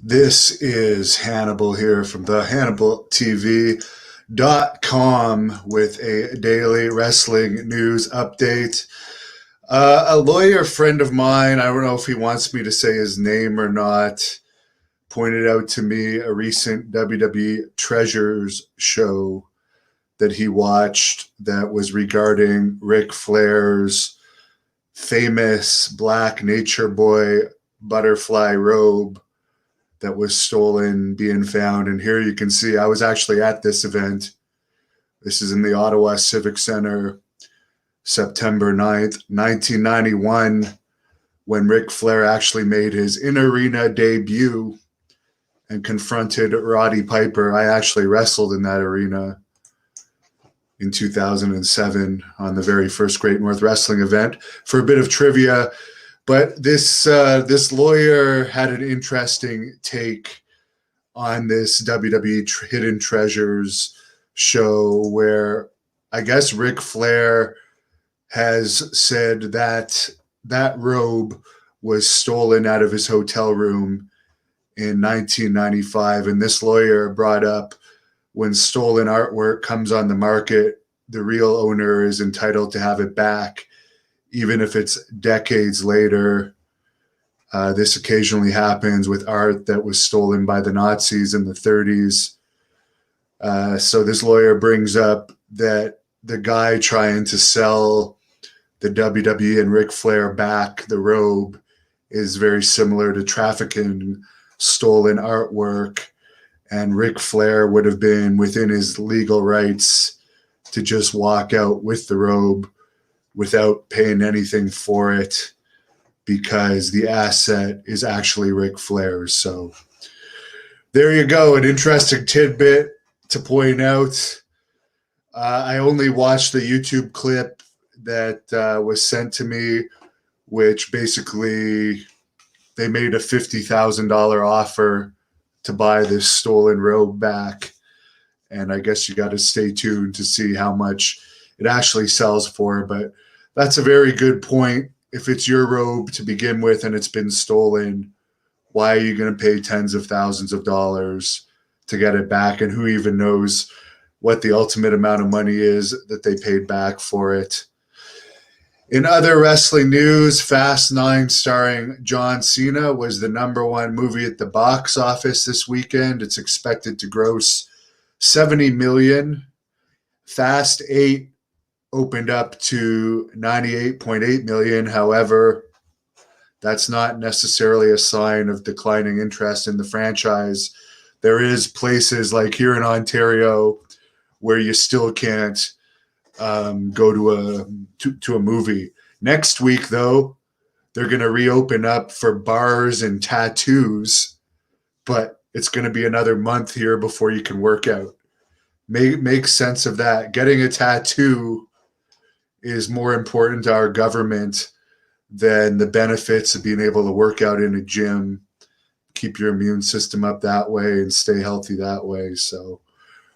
This is Hannibal here from the HannibalTV.com with a daily wrestling news update. A lawyer friend of mine, I don't know if he wants me to say his name or not, pointed out to me a recent WWE Treasures show that he watched that was regarding Ric Flair's famous black nature boy butterfly robe that was stolen being found. And here you can see I was actually at this event. This is in the Ottawa Civic Center, September 9th, 1991, when Ric Flair actually made his in-arena debut and confronted Roddy Piper. I actually wrestled in that arena in 2007 on the very first Great North Wrestling event. For a bit of trivia, but this lawyer had an interesting take on this WWE Hidden Treasures show where I guess Ric Flair has said that that robe was stolen out of his hotel room in 1995. And this lawyer brought up when stolen artwork comes on the market, the real owner is entitled to have it back, even if it's decades later. This occasionally happens with art that was stolen by the Nazis in the 30s. So this lawyer brings up that the guy trying to sell the WWE and Ric Flair back the robe is very similar to trafficking stolen artwork, and Ric Flair would have been within his legal rights to just walk out with the robe without paying anything for it because the asset is actually Ric Flair's. So there you go, an interesting tidbit to point out. I only watched the YouTube clip that was sent to me, which basically they made a $50,000 offer to buy this stolen robe back. And I guess you got to stay tuned to see how much it actually sells for. But that's a very good point. If it's your robe to begin with and it's been stolen, why are you going to pay tens of thousands of dollars to get it back? And who even knows what the ultimate amount of money is that they paid back for it? In other wrestling news, Fast 9 starring John Cena was the #1 movie at the box office this weekend. It's expected to gross $70 million. Fast 8 opened up to $98.8 million. However, that's not necessarily a sign of declining interest in the franchise. There is places like here in Ontario where you still can't go to a movie. Next week, though, they're going to reopen up for bars and tattoos, but it's going to be another month here before you can work out. Make sense of that. Getting a tattoo is more important to our government than the benefits of being able to work out in a gym, keep your immune system up that way, and stay healthy that way. So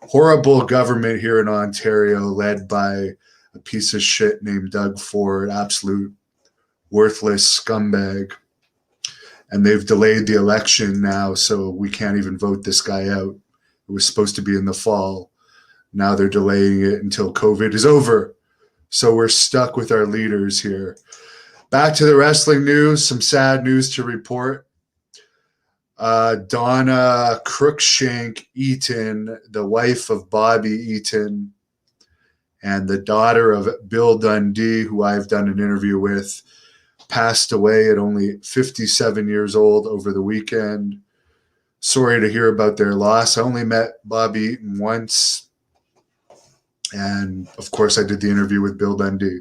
horrible government here in Ontario, led by a piece of shit named Doug Ford, absolute worthless scumbag. And they've delayed the election now, so we can't even vote this guy out. It was supposed to be in the fall. Now they're delaying it until COVID is over. So we're stuck with our leaders here. Back to the wrestling news, some sad news to report. Donna Crookshank Eaton, the wife of Bobby Eaton and the daughter of Bill Dundee, who I've done an interview with, passed away at only 57 years old over the weekend. Sorry to hear about their loss. I only met Bobby Eaton once. And, of course, I did the interview with Bill Dundee.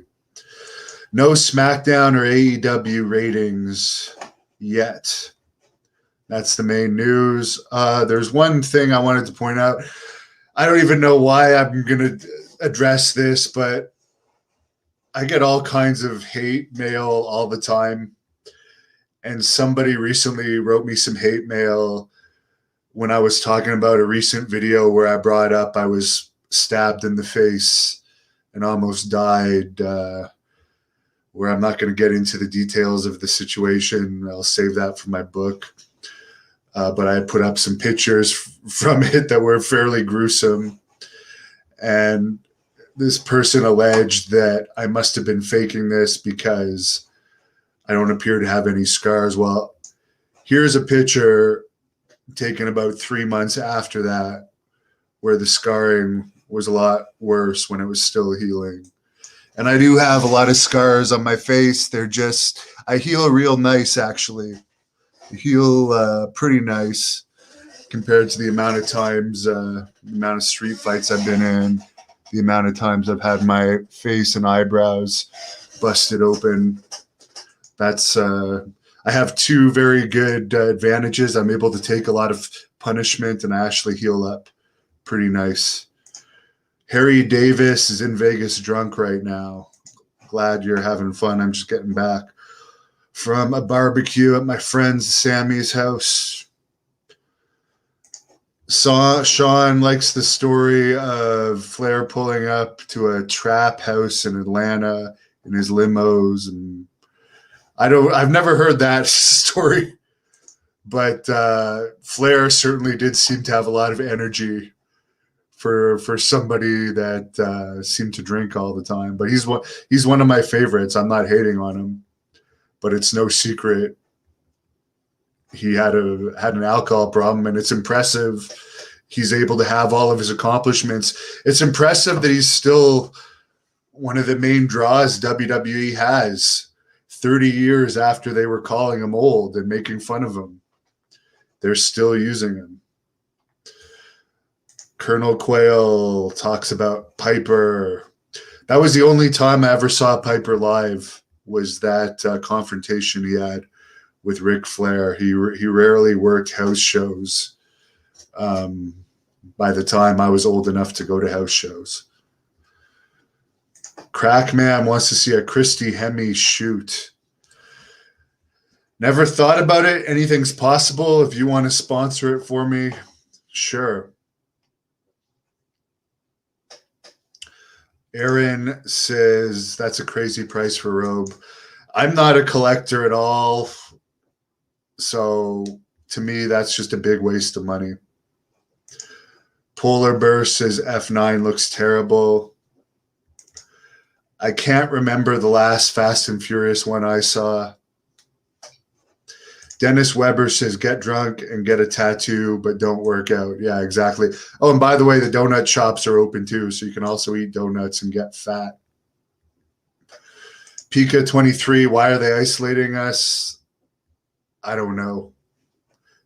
No SmackDown or AEW ratings yet. That's the main news. There's one thing I wanted to point out. I don't even know why I'm going to address this, but I get all kinds of hate mail all the time. And somebody recently wrote me some hate mail when I was talking about a recent video where I brought up I was stabbed in the face and almost died, where I'm not going to get into the details of the situation. I'll save that for my book. but I put up some pictures from it that were fairly gruesome. And this person alleged that I must have been faking this because I don't appear to have any scars. Well, here's a picture taken about 3 months after that, where the scarring was a lot worse when it was still healing. And I do have a lot of scars on my face. I heal real nice, actually. I heal pretty nice compared to the amount of times, the amount of street fights I've been in, the amount of times I've had my face and eyebrows busted open. I have two very good advantages. I'm able to take a lot of punishment, and I actually heal up pretty nice. Harry Davis is in Vegas drunk right now. Glad you're having fun. I'm just getting back from a barbecue at my friend Sammy's house. Sean likes the story of Flair pulling up to a trap house in Atlanta in his limos, and I've never heard that story, but Flair certainly did seem to have a lot of energy for somebody that seemed to drink all the time. But he's one of my favorites. I'm not hating on him, but it's no secret he had an alcohol problem, and it's impressive he's able to have all of his accomplishments. It's impressive that he's still one of the main draws WWE has 30 years after they were calling him old and making fun of him. They're still using him. Colonel Quayle talks about Piper. That was the only time I ever saw Piper live, was that confrontation he had with Ric Flair. He rarely worked house shows by the time I was old enough to go to house shows. Crackman wants to see a Christy Hemme shoot. Never thought about it. Anything's possible. If you want to sponsor it for me, sure. Aaron says that's a crazy price for Robe. I'm not a collector at all, so to me, that's just a big waste of money. Polar Burst says F9 looks terrible. I can't remember the last Fast and Furious one I saw. Dennis Weber says get drunk and get a tattoo, but don't work out. Yeah, exactly. Oh, and by the way, the donut shops are open too, so you can also eat donuts and get fat. Pika23, why are they isolating us? I don't know.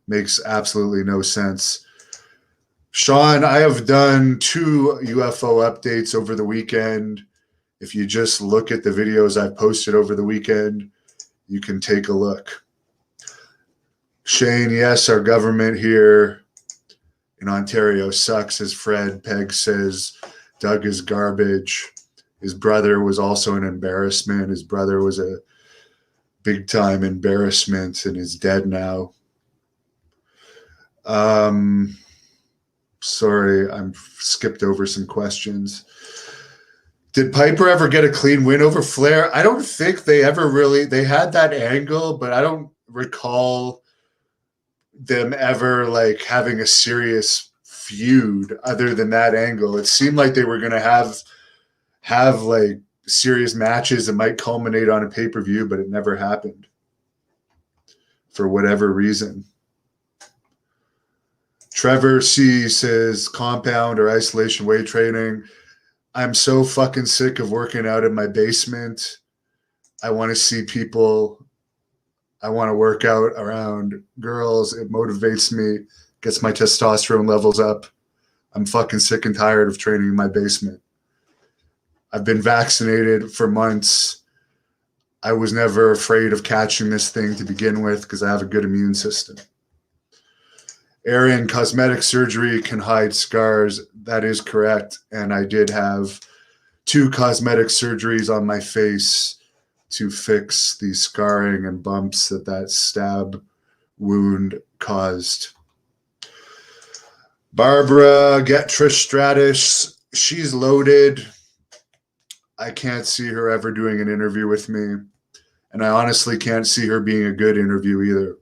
Makes absolutely no sense. Sean, I have done 2 UFO updates over the weekend. If you just look at the videos I posted over the weekend, you can take a look. Shane, yes, our government here in Ontario sucks, as Fred Pegg says. Doug is garbage. His brother was also an embarrassment. His brother was a big-time embarrassment and is dead now. Sorry, I'm skipped over some questions. Did Piper ever get a clean win over Flair? I don't think they ever really – they had that angle, but I don't recall them ever like having a serious feud other than that angle. It seemed like they were going to have like serious matches that might culminate on a pay-per-view, but it never happened for whatever reason. Trevor C says compound or isolation weight training. I'm so fucking sick of working out in my basement. I want to see people. I want to work out around girls. It motivates me, gets my testosterone levels up. I'm fucking sick and tired of training in my basement. I've been vaccinated for months. I was never afraid of catching this thing to begin with because I have a good immune system. Aaron, cosmetic surgery can hide scars. That is correct. And I did have 2 cosmetic surgeries on my face to fix the scarring and bumps that stab wound caused. Barbara, get Trish Stratus. She's loaded. I can't see her ever doing an interview with me. And I honestly can't see her being a good interview either.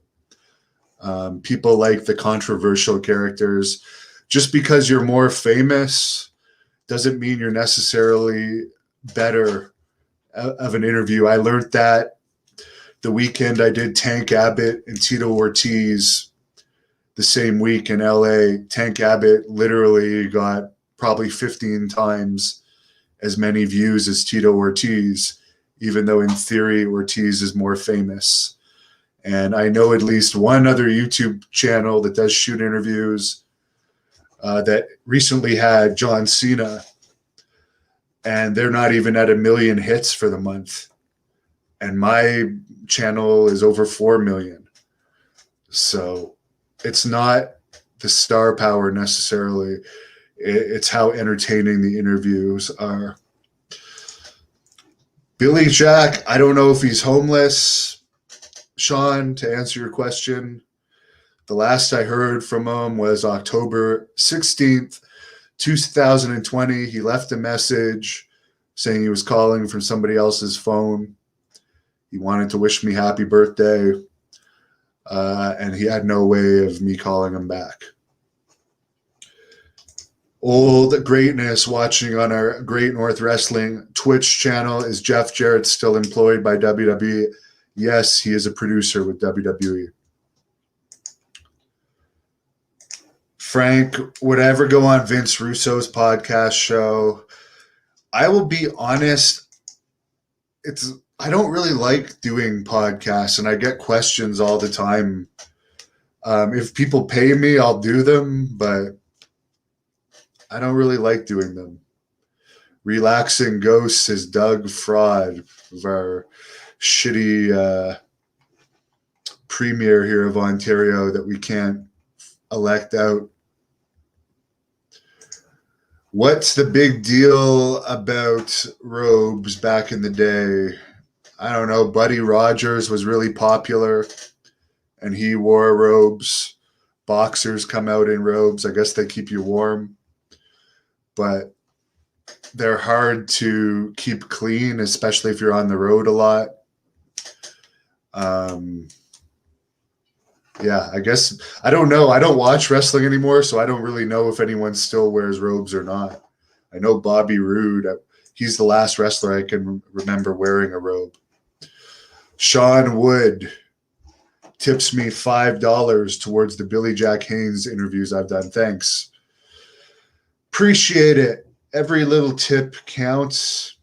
People like the controversial characters. Just because you're more famous doesn't mean you're necessarily better of an interview. I learned that the weekend I did Tank Abbott and Tito Ortiz the same week in LA. Tank Abbott literally got probably 15 times as many views as Tito Ortiz, even though in theory Ortiz is more famous. And I know at least one other YouTube channel that does shoot interviews that recently had John Cena, and they're not even at 1 million hits for the month. And my channel is over 4 million. So it's not the star power necessarily. It's how entertaining the interviews are. Billy Jack, I don't know if he's homeless. Sean, to answer your question, the last I heard from him was October 16th, 2020. He left a message saying he was calling from somebody else's phone. He wanted to wish me happy birthday, and he had no way of me calling him back. Old greatness watching on our Great North Wrestling Twitch channel. Is Jeff Jarrett still employed by WWE? Yes, he is a producer with WWE. Frank, would I ever go on Vince Russo's podcast show? I will be honest, I don't really like doing podcasts, and I get questions all the time. If people pay me, I'll do them, but I don't really like doing them. Relaxing Ghosts is Doug Fraud of our shitty premier here of Ontario that we can't elect out. What's the big deal about robes back in the day? I don't know. Buddy Rogers was really popular, and he wore robes. Boxers come out in robes. I guess they keep you warm. But they're hard to keep clean, especially if you're on the road a lot. Yeah, I guess, I don't know. I don't watch wrestling anymore, so I don't really know if anyone still wears robes or not. I know Bobby Roode, he's the last wrestler I can remember wearing a robe. Sean Wood tips me $5 towards the Billy Jack Haynes interviews I've done. Thanks. Appreciate it. Every little tip counts.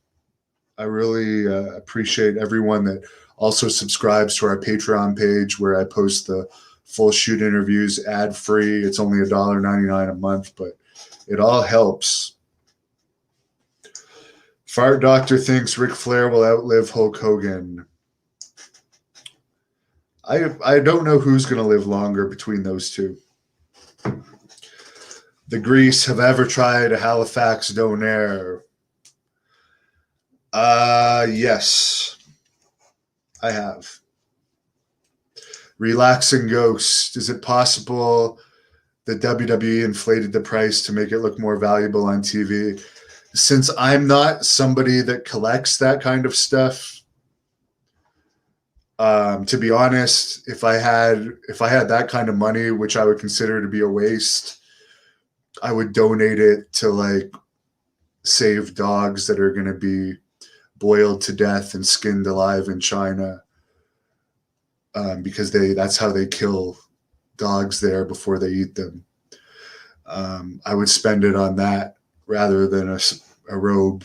I really appreciate everyone that also subscribes to our Patreon page where I post the full shoot interviews ad-free. It's only $1.99 a month, but it all helps. Fart Doctor thinks Ric Flair will outlive Hulk Hogan. I don't know who's going to live longer between those two. The Grease have ever tried a Halifax Donair? Yes, I have. Relaxing Ghost. Is it possible that WWE inflated the price to make it look more valuable on TV? Since I'm not somebody that collects that kind of stuff, to be honest, if I had that kind of money, which I would consider to be a waste, I would donate it to like save dogs that are going to be boiled to death and skinned alive in China, because that's how they kill dogs there before they eat them. I would spend it on that rather than a robe.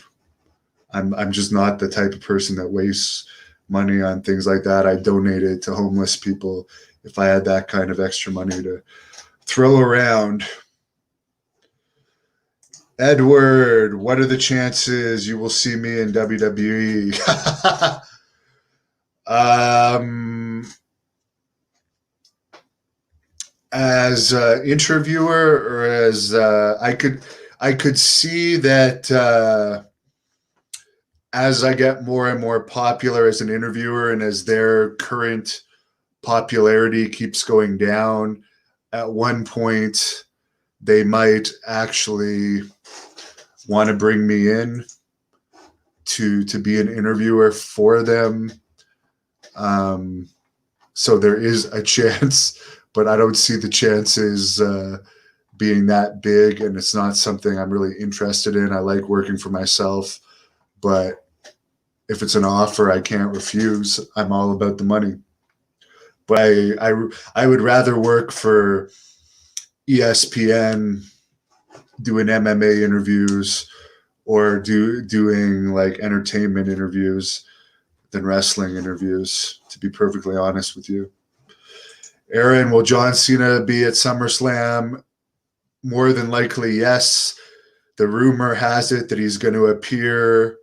I'm just not the type of person that wastes money on things like that. I donate it to homeless people if I had that kind of extra money to throw around. Edward, what are the chances you will see me in WWE? As an interviewer, or as I could see that as I get more and more popular as an interviewer, and as their current popularity keeps going down, at one point they might actually want to bring me in to be an interviewer for them. So there is a chance, but I don't see the chances being that big, and it's not something I'm really interested in. I like working for myself, but if it's an offer I can't refuse, I'm all about the money. But I would rather work for ESPN doing MMA interviews or doing like entertainment interviews than wrestling interviews, to be perfectly honest with you. Aaron, will John Cena be at SummerSlam? More than likely, yes. The rumor has it that he's going to appear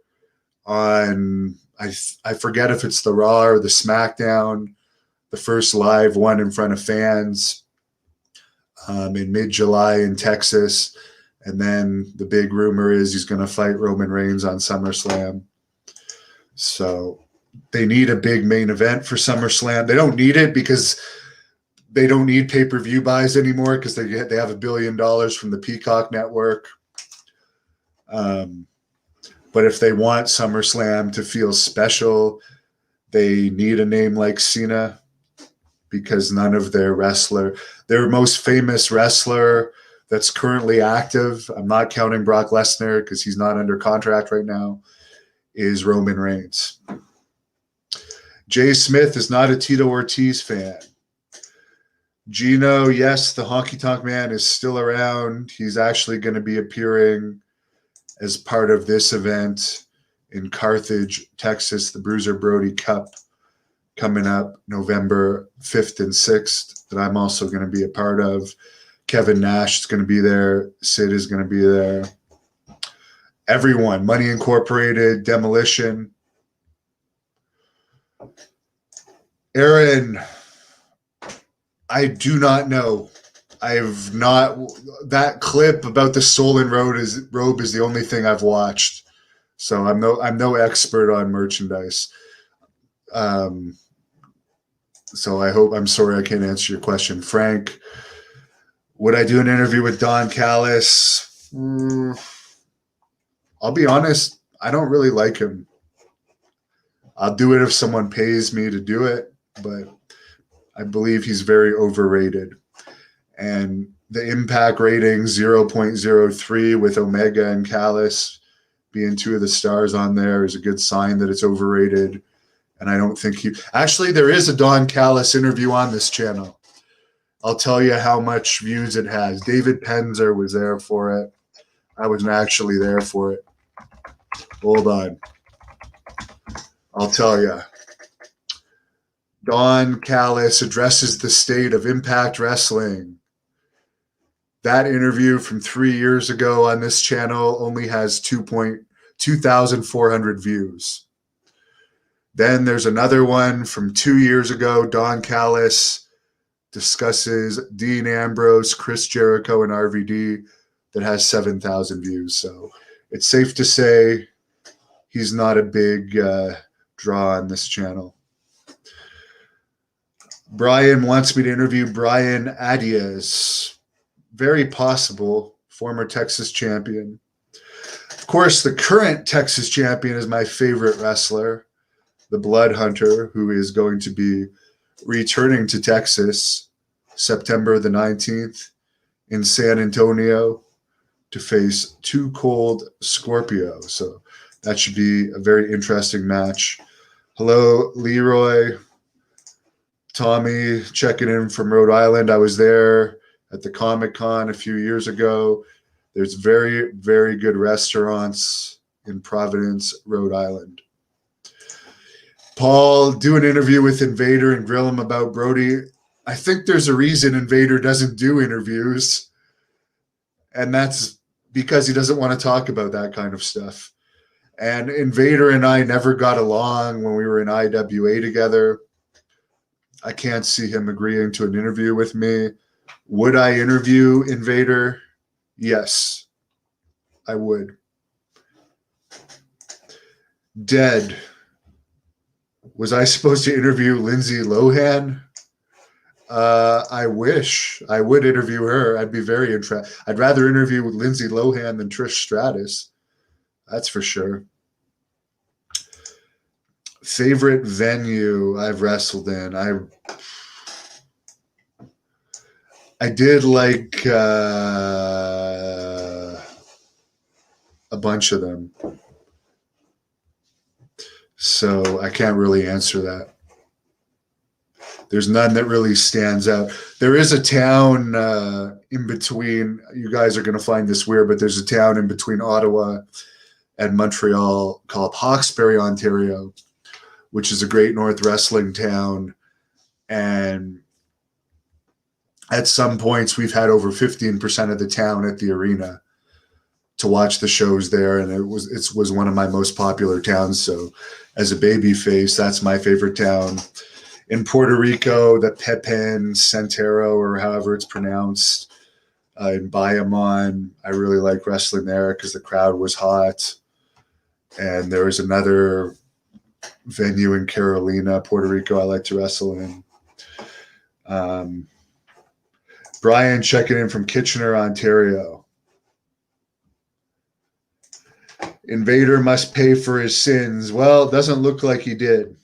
on, I forget if it's the Raw or the SmackDown, the first live one in front of fans in mid-July in Texas. And then the big rumor is he's going to fight Roman Reigns on SummerSlam. So they need a big main event for SummerSlam. They don't need it because they don't need pay-per-view buys anymore because they have $1 billion from the Peacock network. But if they want SummerSlam to feel special, they need a name like Cena because none of their most famous wrestler that's currently active, I'm not counting Brock Lesnar because he's not under contract right now, is Roman Reigns. Jay Smith is not a Tito Ortiz fan. Gino, yes, the Honky Tonk Man is still around. He's actually going to be appearing as part of this event in Carthage, Texas, the Bruiser Brody Cup coming up November 5th and 6th that I'm also going to be a part of. Kevin Nash is going to be there. Sid is going to be there. Everyone, Money Incorporated, Demolition. Aaron, I do not know. I've not. That clip about the stolen robe is the only thing I've watched. So I'm no expert on merchandise. So I'm sorry I can't answer your question. Frank, would I do an interview with Don Callis? I'll be honest, I don't really like him. I'll do it if someone pays me to do it, but I believe he's very overrated. And the impact rating 0.03 with Omega and Callis being two of the stars on there is a good sign that it's overrated. And I don't think actually, there is a Don Callis interview on this channel. I'll tell you how much views it has. David Penzer was there for it. I wasn't actually there for it. Hold on. I'll tell you. Don Callis addresses the state of Impact Wrestling. That interview from 3 years ago on this channel only has 2,400 views. Then there's another one from 2 years ago. Don Callis discusses Dean Ambrose, Chris Jericho, and RVD that has 7,000 views. So it's safe to say he's not a big draw on this channel. Brian wants me to interview Brian Adias. Very possible, former Texas champion. Of course, the current Texas champion is my favorite wrestler, the Blood Hunter, who is going to be returning to Texas September the 19th in San Antonio to face Too Cold Scorpio. So that should be a very interesting match. Hello, Leroy. Tommy checking in from Rhode Island. I was there at the Comic-Con a few years ago. There's very, very good restaurants in Providence, Rhode Island. Paul, do an interview with Invader and grill him about Brody. I think there's a reason Invader doesn't do interviews, and that's because he doesn't want to talk about that kind of stuff. And Invader and I never got along when we were in IWA together. I can't see him agreeing to an interview with me. Would I interview Invader? Yes, I would. Dead. Was I supposed to interview Lindsay Lohan? I wish I would interview her. I'd be very interested. I'd rather interview with Lindsay Lohan than Trish Stratus. That's for sure. Favorite venue I've wrestled in? I did like a bunch of them. So I can't really answer that. There's none that really stands out. There is a town in between. You guys are going to find this weird, but there's a town in between Ottawa and Montreal called Hawkesbury, Ontario, which is a Great North wrestling town. And at some points, we've had over 15% of the town at the arena to watch the shows there, and it was one of my most popular towns. So, as a baby face, that's my favorite town. In Puerto Rico, the Pepin Centero, or however it's pronounced, in Bayamon, I really like wrestling there because the crowd was hot. And there was another venue in Carolina, Puerto Rico, I like to wrestle in. Brian checking in from Kitchener, Ontario. Invader must pay for his sins. Well, it doesn't look like he did.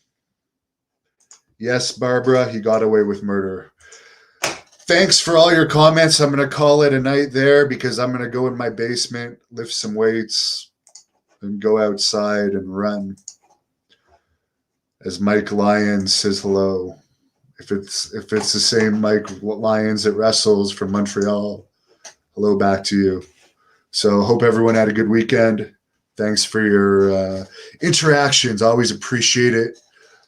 Yes, Barbara, he got away with murder. Thanks for all your comments. I'm going to call it a night there because I'm going to go in my basement, lift some weights, and go outside and run. As Mike Lyons says hello. If it's the same Mike Lyons that wrestles from Montreal, hello back to you. So hope everyone had a good weekend. Thanks for your interactions. I always appreciate it.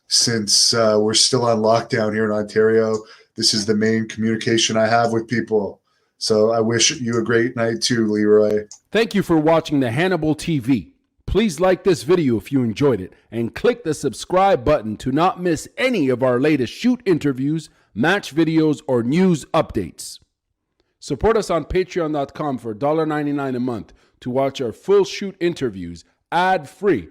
Since we're still on lockdown here in Ontario, this is the main communication I have with people. So I wish you a great night too, Leroy. Thank you for watching the Hannibal TV. Please like this video if you enjoyed it and click the subscribe button to not miss any of our latest shoot interviews, match videos, or news updates. Support us on patreon.com for $1.99 a month to watch our full shoot interviews ad-free